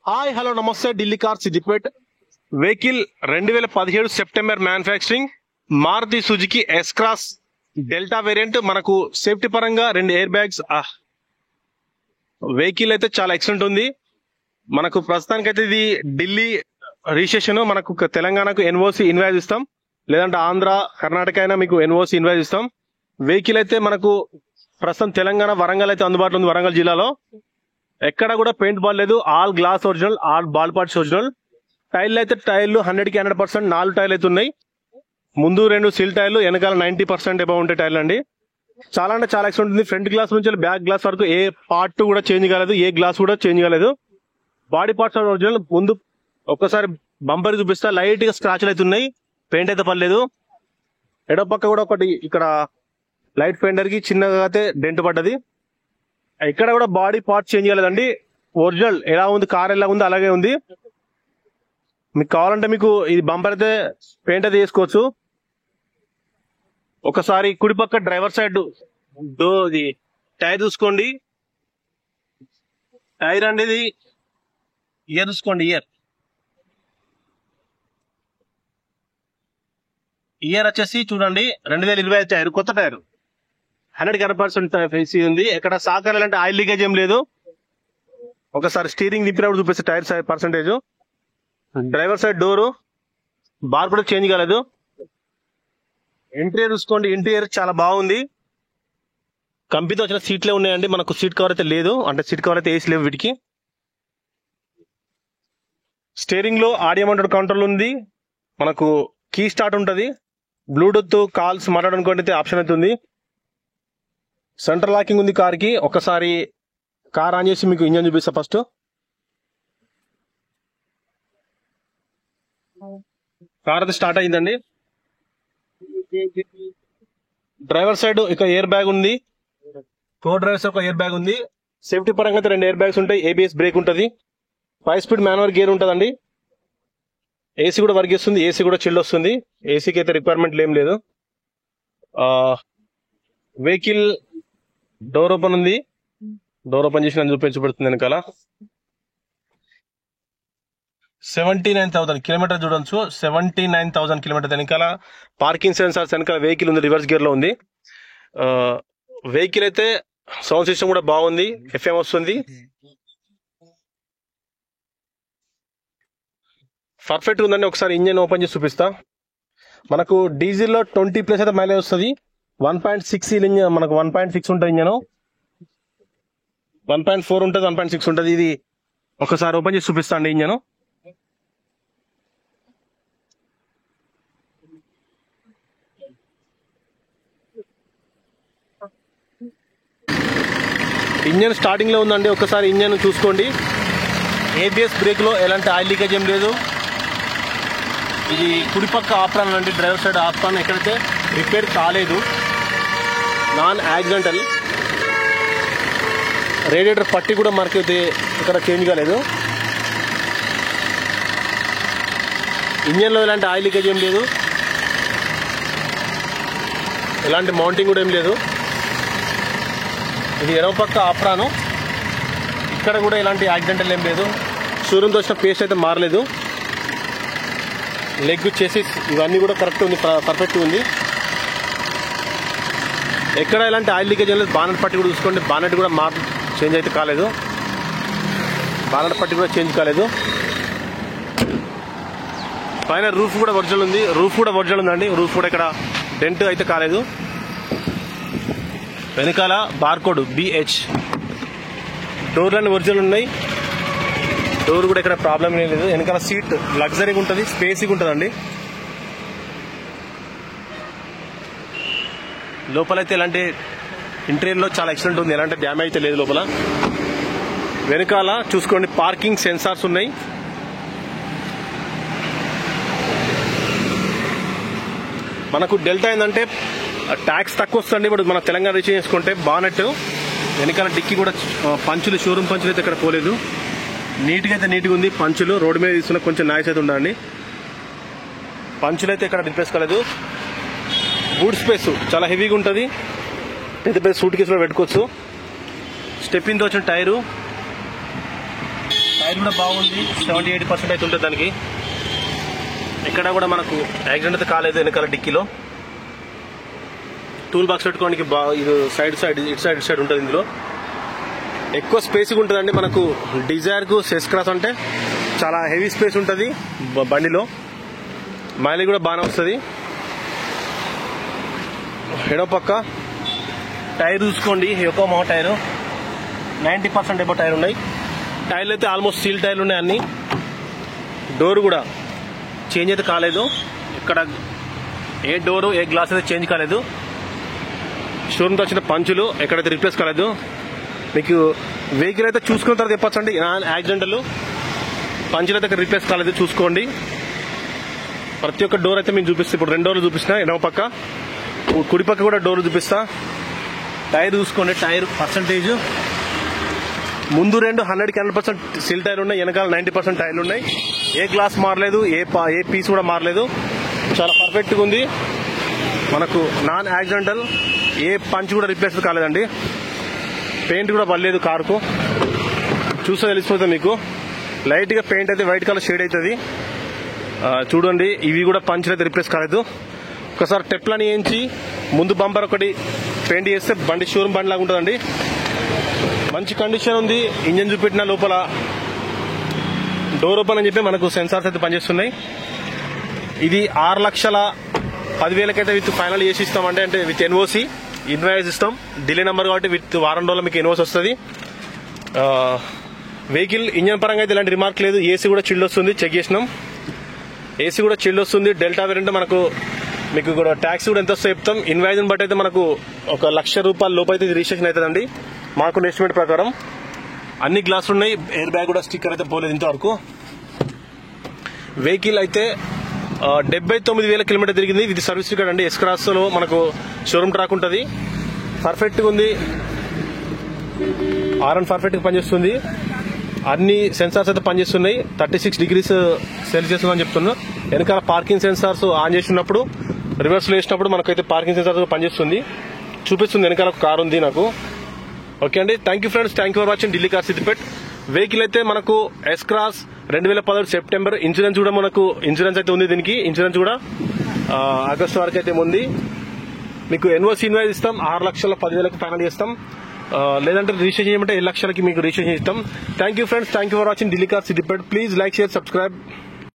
Hi hello నమస్తే Delhi car Siddipet vehicle 2017 September manufacturing Maruti Suzuki S Cross Delta variant. మనకు safety పరంగా 2 air bags. Vehicle అయితే చాలా ఎక్సలెంట్ ఉంది. మనకు ప్రస్తుతానికైతే ఇది ఢిల్లీ రిజిస్ట్రేషన్. మనకు తెలంగాణకు ఎన్ఓసి ఇన్వాయిస్ ఇస్తాం, లేదంటే ఆంధ్ర కర్ణాటక అయినా మీకు ఎన్ఓసి ఇన్వాయిస్ ఇస్తాం. వెహికల్ అయితే మనకు ప్రస్తుతం తెలంగాణ వరంగల్ అయితే అందుబాటులో ఉంది. వరంగల్ జిల్లాలో ఎక్కడ కూడా పెయింట్ బాల్ లేదు. All glass original, all ball parts original. టైర్లు అయితే టైర్లు 100కి 100%. 4 టైర్లు అయితే ఉన్నాయి. ముందు 2 సిల్ టైర్లు, వెనకాల 90% ఎబవ్ ఉంటే టైర్లు అండి. చాలా అంటే చాలా ఎక్సలెంట్ ఉంది. ఫ్రంట్ గ్లాస్ నుంచి బ్యాక్ గ్లాస్ వరకు ఏ పార్ట్ కూడా చేంజ్ కాలేదు, ఏ గ్లాస్ కూడా చేంజ్ కాలేదు. Body parts original. ముందు ఒక్కసారి బంపర్ చూపిస్తా. లైట్ గా స్క్రాచ్లు అయితే ఉన్నాయి, పెయింట్ అయితే పర్లేదు. ఎడో పక్క కూడా ఒకటి ఇక్కడ లైట్ ఫెండర్ కి చిన్నగా అయితే డెంట్ పడ్డది. ఇక్కడ కూడా బాడీ పార్ట్ చేంజ్ కాలేదండి. ఒరిజినల్ ఎలా ఉంది, కార్ ఎలా ఉంది అలాగే ఉంది. మీకు కావాలంటే మీకు ఇది బంపర్ అయితే పెయింట్ అయితే చేసుకోవచ్చు. ఒకసారి కుడి పక్క డ్రైవర్ సైడ్ ఇది టైర్ చూసుకోండి. టైర్ అనేది ఇయర్ చూసుకోండి. ఇయర్ వచ్చేసి చూడండి 2020 టైర్, కొత్త టైర్. 100కి 100% ఫేసీ ఉంది. ఎక్కడ సాకాలంటే ఆయిల్ లీకేజ్ ఏం లేదు. ఒకసారి స్టీరింగ్ తిప్పినప్పుడు చూపిస్తే tyre percentage. Driver side door bar కూడా చేంజ్ కాలేదు. ఇంటీరియర్ చూసుకోండి. ఇంటీరియర్ చాలా బాగుంది. కంపెనీతో వచ్చిన సీట్లే ఉన్నాయండి. మనకు సీట్ కవర్ అయితే లేదు, అంటే సీట్ కవర్ అయితే ఏసీ లేవు వీటికి. స్టీరింగ్ లో ఆడియో మౌంటెడ్ కంట్రోల్ ఉంది. మనకు కీ స్టార్ట్ ఉంటుంది. బ్లూటూత్ కాల్స్ మాట్లాడడానికి ఆప్షన్ అయితే ఉంది. సెంట్రల్ లాకింగ్ ఉంది కార్ కి. ఒకసారి కార్ ఆన్ చేసి మీకు ఇంజన్ చూపిస్తా. ఫస్ట్ కార్ అయితే స్టార్ట్ అయిందండి. డ్రైవర్ సైడ్ ఇక ఎయిర్ బ్యాగ్ ఉంది. కో డ్రైవర్ సైడ్ ఒక ఎయిర్ బ్యాగ్ ఉంది. సేఫ్టీ పరంగా అయితే 2 ఎయిర్ బ్యాగ్స్ ఉంటాయి. ఏబిఎస్ బ్రేక్ ఉంటుంది. 5 స్పీడ్ మాన్యువల్ గేర్ ఉంటుందండి. ఏసీ కూడా వర్క్ చేస్తుంది. ఏసీ కూడా చిల్డ్ వస్తుంది. ఏసీకి అయితే రిక్వైర్మెంట్ ఏం లేదు. వెహికల్ డోర్ ఓపెన్ ఉంది. డోర్ ఓపెన్ చేసి నన్ను చూపించబడుతుంది. వెనకాల 79,000 కిలోమీటర్ చూడొచ్చు. 79,000 కిలోమీటర్. వెనకాల పార్కింగ్ సెన్సార్స్ వెనకాల వెహికల్ ఉంది. రివర్స్ గేర్ లో ఉంది. వెహికల్ అయితే సౌండ్ సిస్టమ్ కూడా బాగుంది. ఎఫ్ఎం వస్తుంది. పర్ఫెక్ట్ ఉందండి. ఒకసారి ఇంజన్ ఓపెన్ చేసి చూపిస్తా. మనకు డీజిల్ లో 20+ అయితే మైలేజ్ వస్తుంది. 1.6 ఇంజన్, మనకు 1.6 ఉంటుంది ఇంజన్. 1.4 ఉంటుంది, 1.6 ఉంటుంది. ఇది ఒకసారి ఓపెన్ చేసి చూపిస్తా అండి ఇంజన్. ఇంజన్ స్టార్టింగ్ లో ఉందండి. ఒకసారి ఇంజన్ చూసుకోండి. ఏబిఎస్ బ్రేక్ లో ఎలాంటి ఆయిల్ లీకేజ్ ఏం లేదు. ఇది కుడిపక్క ఆప్రాన్ అండి. డ్రైవర్ సైడ్ ఆప్రాన్ ఎక్కడైతే రిపేర్ కాలేదు, నాన్ యాక్సిడెంటల్. రేడియేటర్ పట్టి కూడా మనకైతే ఇక్కడ చేంజ్ కాలేదు. ఇంజన్లో ఎలాంటి ఆయిల్ లీకేజ్ ఏం లేదు, ఎలాంటి మౌంటింగ్ కూడా ఏం లేదు. ఇది ఎడమ పక్క ఆప్రాను. ఇక్కడ కూడా ఎలాంటి యాక్సిడెంటల్ ఏం లేదు. షోరూమ్తో వచ్చిన పేస్ట్ అయితే మారలేదు. లెగ్ చేసి ఇవన్నీ కూడా కరెక్ట్ ఉంది, పర్ఫెక్ట్ ఉంది. ఎక్కడ ఎలాంటి ఆయిల్ లీకేజ్ లేదు. బానెట్ పట్టి కూడా చూసుకోండి. బానెట్ కూడా చేంజ్ అయితే కాలేదు. బానెట్ పట్టి కూడా చేంజ్ కాలేదు. పైన రూఫ్ కూడా ఒరిజినల్ ఉంది. రూఫ్ కూడా ఒరిజినల్ ఉందండి. రూఫ్ కూడా ఇక్కడ డెంట్ అయితే కాలేదు. వెనకాల బార్కోడ్ BH. డోర్లన్నీ ఒరిజినల్ ఉన్నాయి. డోర్ కూడా ఇక్కడ ప్రాబ్లం ఏం లేదు. వెనకాల సీట్ లగ్జరీగా ఉంటుంది, స్పేసీగా ఉంటుందండి. లోపలైతే ఎలాంటి ఇంటీరియర్ లో చాలా ఎక్సలెంట్ ఉంది. ఎలాంటి డ్యామేజ్ అయితే లేదు లోపల. వెనకాల చూసుకోండి, పార్కింగ్ సెన్సార్స్ ఉన్నాయి. మనకు డెల్టా ఏంటంటే ట్యాక్స్ తక్కువ వస్తుంది. ఇప్పుడు మన తెలంగాణ రీచ్ చేసుకుంటే బానెట్ వెనకాల డిక్కీ కూడా పంచులు, షోరూమ్ పంచులు అయితే ఇక్కడ పోలేదు. నీట్గా అయితే నీట్గా ఉంది. పంచులు రోడ్డు మీద తీసుకున్న కొంచెం నాయిస్ అయితే ఉండండి. పంచులు అయితే ఇక్కడ రిప్లేస్ కాలేదు. బూట్ స్పేస్ చాలా హెవీగా ఉంటుంది. పెద్ద పెద్ద సూట్ కేసులో పెట్టుకోవచ్చు. స్టెప్పింగ్తో వచ్చిన టైరు టైర్ కూడా బాగుంది, 70-80% అయితే ఉంటుంది దానికి. ఎక్కడ కూడా మనకు యాక్సిడెంట్ అయితే కాలేదు. వెనకాల డిక్కీలో టూల్ బాక్స్ పెట్టుకోవడానికి ఇది ఇటు సైడ్ ఉంటుంది. ఇందులో ఎక్కువ స్పేస్గా ఉంటుందండి. మనకు డిజైర్కు సెస్ క్రాస్ అంటే చాలా హెవీ స్పేస్ ఉంటుంది బండిలో. మైలేజ్ కూడా బాగానే వస్తుంది. ఎడో పక్క టైర్ చూసుకోండి, యోకోమా టైరు 90% ఎబో టైర్ ఉన్నాయి. టైర్లు అయితే ఆల్మోస్ట్ స్టీల్ టైర్లు ఉన్నాయి అన్ని. డోర్ కూడా చేంజ్ అయితే కాలేదు. ఇక్కడ ఏ డోరు ఏ గ్లాస్ అయితే చేంజ్ కాలేదు. షోరూమ్తో వచ్చిన పంచులు ఎక్కడైతే రిప్లేస్ కాలేదు. మీకు వెహికల్ అయితే చూసుకున్న తర్వాత చెప్పచ్చండి. యాక్సిడెంటల్ పంచులు అయితే ఇక్కడ రిప్లేస్ కాలేదు, చూసుకోండి. ప్రతి ఒక్క డోర్ అయితే మేము చూపిస్తాం. ఇప్పుడు 2 డోర్లు చూపిస్తున్నా, ఎడమ పక్క కుడి పక్క కూడా డోర్లు చూపిస్తా. టైర్ చూసుకోండి, టైర్ పర్సంటేజ్ ముందు 100% సిల్ టైర్లు ఉన్నాయి, వెనకాల 90% టైర్లు ఉన్నాయి. ఏ గ్లాస్ మారలేదు, ఏ పీస్ కూడా మారలేదు. చాలా పర్ఫెక్ట్గా ఉంది. మనకు నాన్ యాక్సిడెంటల్, ఏ పంచ్ కూడా రిప్లేస్ కాలేదండి. పెయింట్ కూడా పడలేదు కారుకు, చూస్తే తెలిసిపోతుంది మీకు. లైట్గా పెయింట్ అయితే వైట్ కలర్ షేడ్ అవుతుంది చూడండి. ఇవి కూడా పంచులు అయితే రిప్లేస్ కాలేదు. ఒకసారి టెప్లని వేయించి ముందు బంపర్ ఒకటి పెయింట్ చేస్తే బండి షోరూమ్ బండి లాగా ఉంటుందండి. మంచి కండిషన్ ఉంది. ఇంజన్ చూపెట్టిన లోపల డోర్ ఓపెన్ అని చెప్పి మనకు సెన్సార్స్ అయితే పనిచేస్తున్నాయి. ఇది 6,10,000 అయితే విత్ ఫైనల్ చేసి ఇస్తామంటే, అంటే విత్ ఎన్ఓసి ఇన్వాయిస్ ఇస్తాం. డిలే నెంబర్ కాబట్టి విత్ వారం రోజుల్లో మీకు ఎన్ఓసి వస్తుంది. వెహికల్ ఇంజన్ పరంగా అయితే ఇలాంటి రిమార్క్ లేదు. ఏసీ కూడా చిల్డ్ వస్తుంది, చెక్ చేసినాం. ఏసీ కూడా చిల్డ్ వస్తుంది. డెల్టా వేరియంట్ మనకు మీకు కూడా ట్యాక్స్ కూడా ఎంత వస్తే చెప్తాం. ఇన్వాయిస్ బట్టి అయితే మనకు ₹1,00,000 లోపు అయితే రిజిస్ట్రేషన్ అవుతుందండి మాకు ఎస్టిమేట్ ప్రకారం. అన్ని గ్లాసులు ఉన్నాయి, ఎయిర్ బ్యాగ్ కూడా స్టిక్కర్ అయితే పోలేదు ఇంతవరకు. వెహికల్ అయితే 79,000 కిలోమీటర్ తిరిగింది. ఇది సర్వీస్ రికార్డ్ అండి. ఎస్-క్రాస్ లో మనకు షోరూమ్ ట్రాక్ ఉంటుంది. పర్ఫెక్ట్గా ఉంది. ఆర్ఎన్ పర్ఫెక్ట్గా పనిచేస్తుంది. అన్ని సెన్సార్స్ అయితే పనిచేస్తున్నాయి. 36 degrees సెల్సియస్ అని చెప్తున్నా. వెనకాల పార్కింగ్ సెన్సార్స్ ఆన్ చేసినప్పుడు రివర్స్ లో వేసినప్పుడు మనకైతే పార్కింగ్ సెన్సార్స్ పనిచేస్తుంది, చూపిస్తుంది. వెనకాల ఒక కార్ ఉంది నాకు. ఓకే అండి, thank you friends, thank you for watching Delhi car Siddipet. Vehicle అయితే మనకు ఎస్-క్రాస్ 2017 సెప్టెంబర్. ఇన్సూరెన్స్ కూడా మనకు అయితే ఉంది. దీనికి ఇన్సూరెన్స్ కూడా ఆగస్టు వరకు అయితే ఉంది. మీకు ఎన్ఓసి ఇన్వాయిస్ ఇస్తాం. 6,10,000 ఫైనల్ చేస్తాం. లేదంటే రిజిస్ట్రేషన్ చేయమంటే 7 లక్షలకి మీకు రిజిస్ట్రేషన్ ఇస్తాం. Thank you friends, thank you for watching Delhi car Siddipet. Please like, share, subscribe.